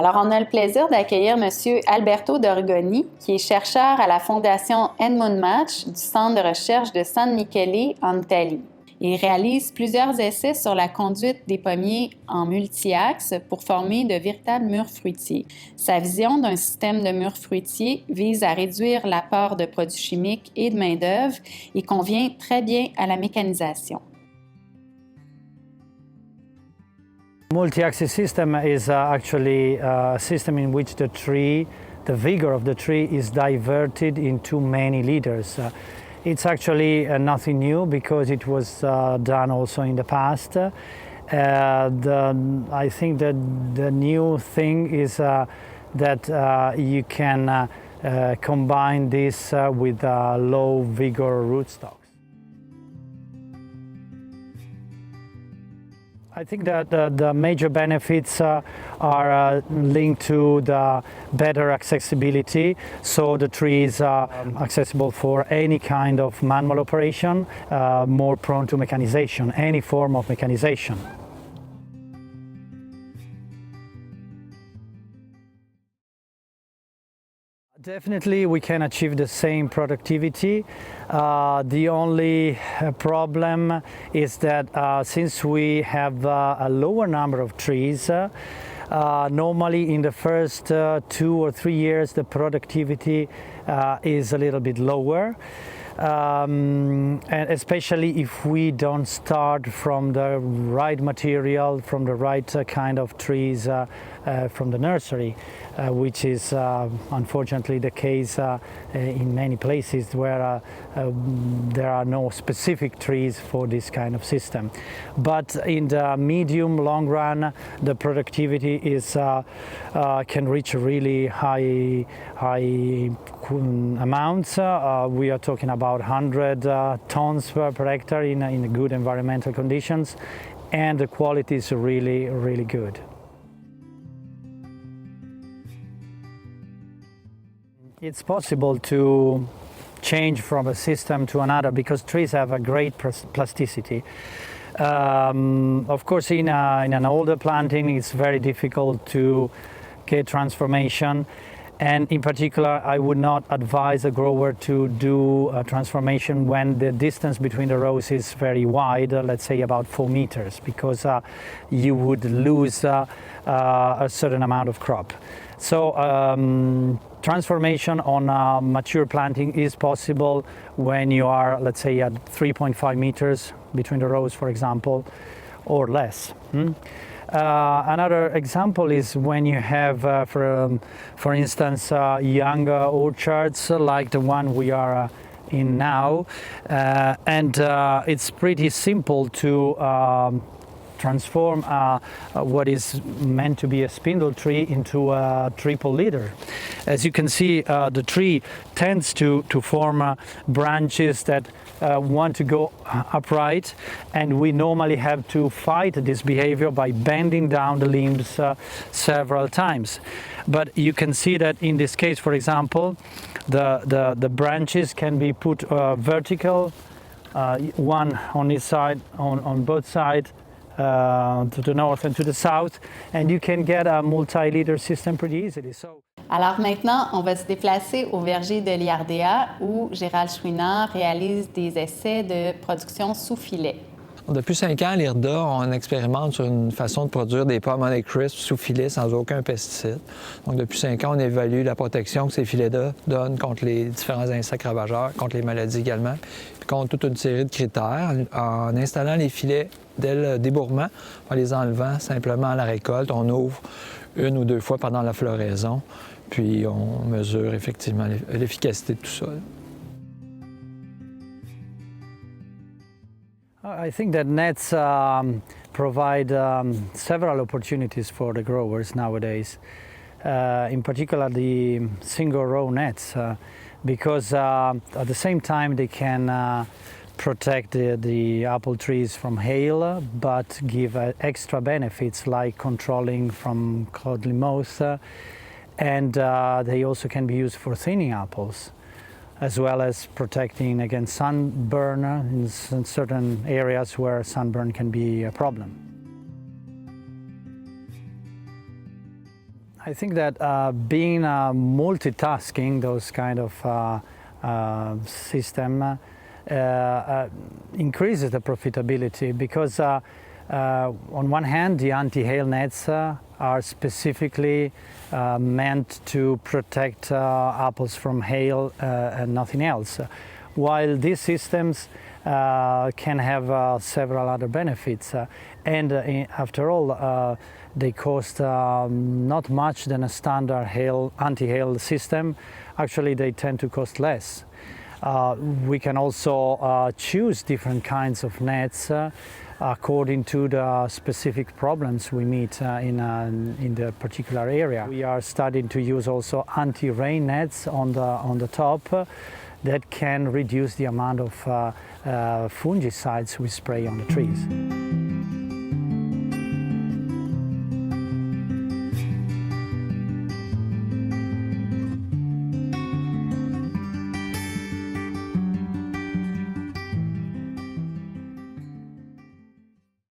Alors, on a le plaisir d'accueillir M. Alberto Dorgoni, qui est chercheur à la Fondation Edmund Match du Centre de recherche de San Michele en Italie. Il réalise plusieurs essais sur la conduite des pommiers en multi-axes pour former de véritables murs fruitiers. Sa vision d'un système de murs fruitiers vise à réduire l'apport de produits chimiques et de main-d'œuvre et convient très bien à la mécanisation. Multi-axis system is actually a system in which the vigor of the tree is diverted into many leaders. It's actually nothing new because it was done also in the past. I think that the new thing is that you can combine this with low vigor rootstocks. I think that the major benefits are linked to the better accessibility, so the tree is accessible for any kind of manual operation, more prone to mechanization, any form of mechanization. Definitely we can achieve the same productivity. The only problem is that since we have a lower number of trees, normally in the first 2 or 3 years the productivity is a little bit lower. And especially if we don't start from the right material, from the right kind of trees from the nursery, which is unfortunately the case in many places where there are no specific trees for this kind of system. But in the medium long run, the productivity is can reach really high amounts. We are talking about 100 tons per hectare in good environmental conditions, and the quality is really good. It's possible to change from a system to another because trees have a great plasticity. Of course, in an older planting, it's very difficult to get transformation. And in particular, I would not advise a grower to do a transformation when the distance between the rows is very wide, let's say about 4 meters, because you would lose a certain amount of crop. So transformation on mature planting is possible when you are, let's say, at 3.5 meters between the rows, for example, or less. Another example is when you have, for instance, young orchards like the one we are in now, and it's pretty simple to transform what is meant to be a spindle tree into a triple leader. As you can see, the tree tends to form branches that want to go upright, and we normally have to fight this behavior by bending down the limbs several times. But you can see that in this case, for example, the branches can be put vertical, one on each side, on both sides, to the north and to the south, and you can get a multi-leader system pretty easily. Alors maintenant, on va se déplacer au verger de l'IRDA où Gérald Chouinard réalise des essais de production sous filet. Depuis 5 ans, à l'IRDA, on expérimente sur une façon de produire des pommes Honey Crisp sous filet sans aucun pesticide. Donc depuis 5 ans, on évalue la protection que ces filets donnent contre les différents insectes ravageurs, contre les maladies également, puis contre toute une série de critères. En installant les filets dès le débourrement, en les enlevant simplement à la récolte, on ouvre 1 ou 2 fois pendant la floraison, puis on mesure effectivement l'efficacité de tout ça. I think that nets provide several opportunities for the growers nowadays, in particular the single row nets, because at the same time they can protect the apple trees from hail, but give extra benefits like controlling from clodly moth, and they also can be used for thinning apples, as well as protecting against sunburn in certain areas where sunburn can be a problem. I think that being multitasking, those kind of system increases the profitability because on one hand the anti-hail nets are specifically meant to protect apples from hail and nothing else, while these systems can have several other benefits and after all they cost not much than a standard anti-hail system. Actually they tend to cost less. We can also choose different kinds of nets according to the specific problems we meet in the particular area. We are starting to use also anti-rain nets on the top that can reduce the amount of fungicides we spray on the trees.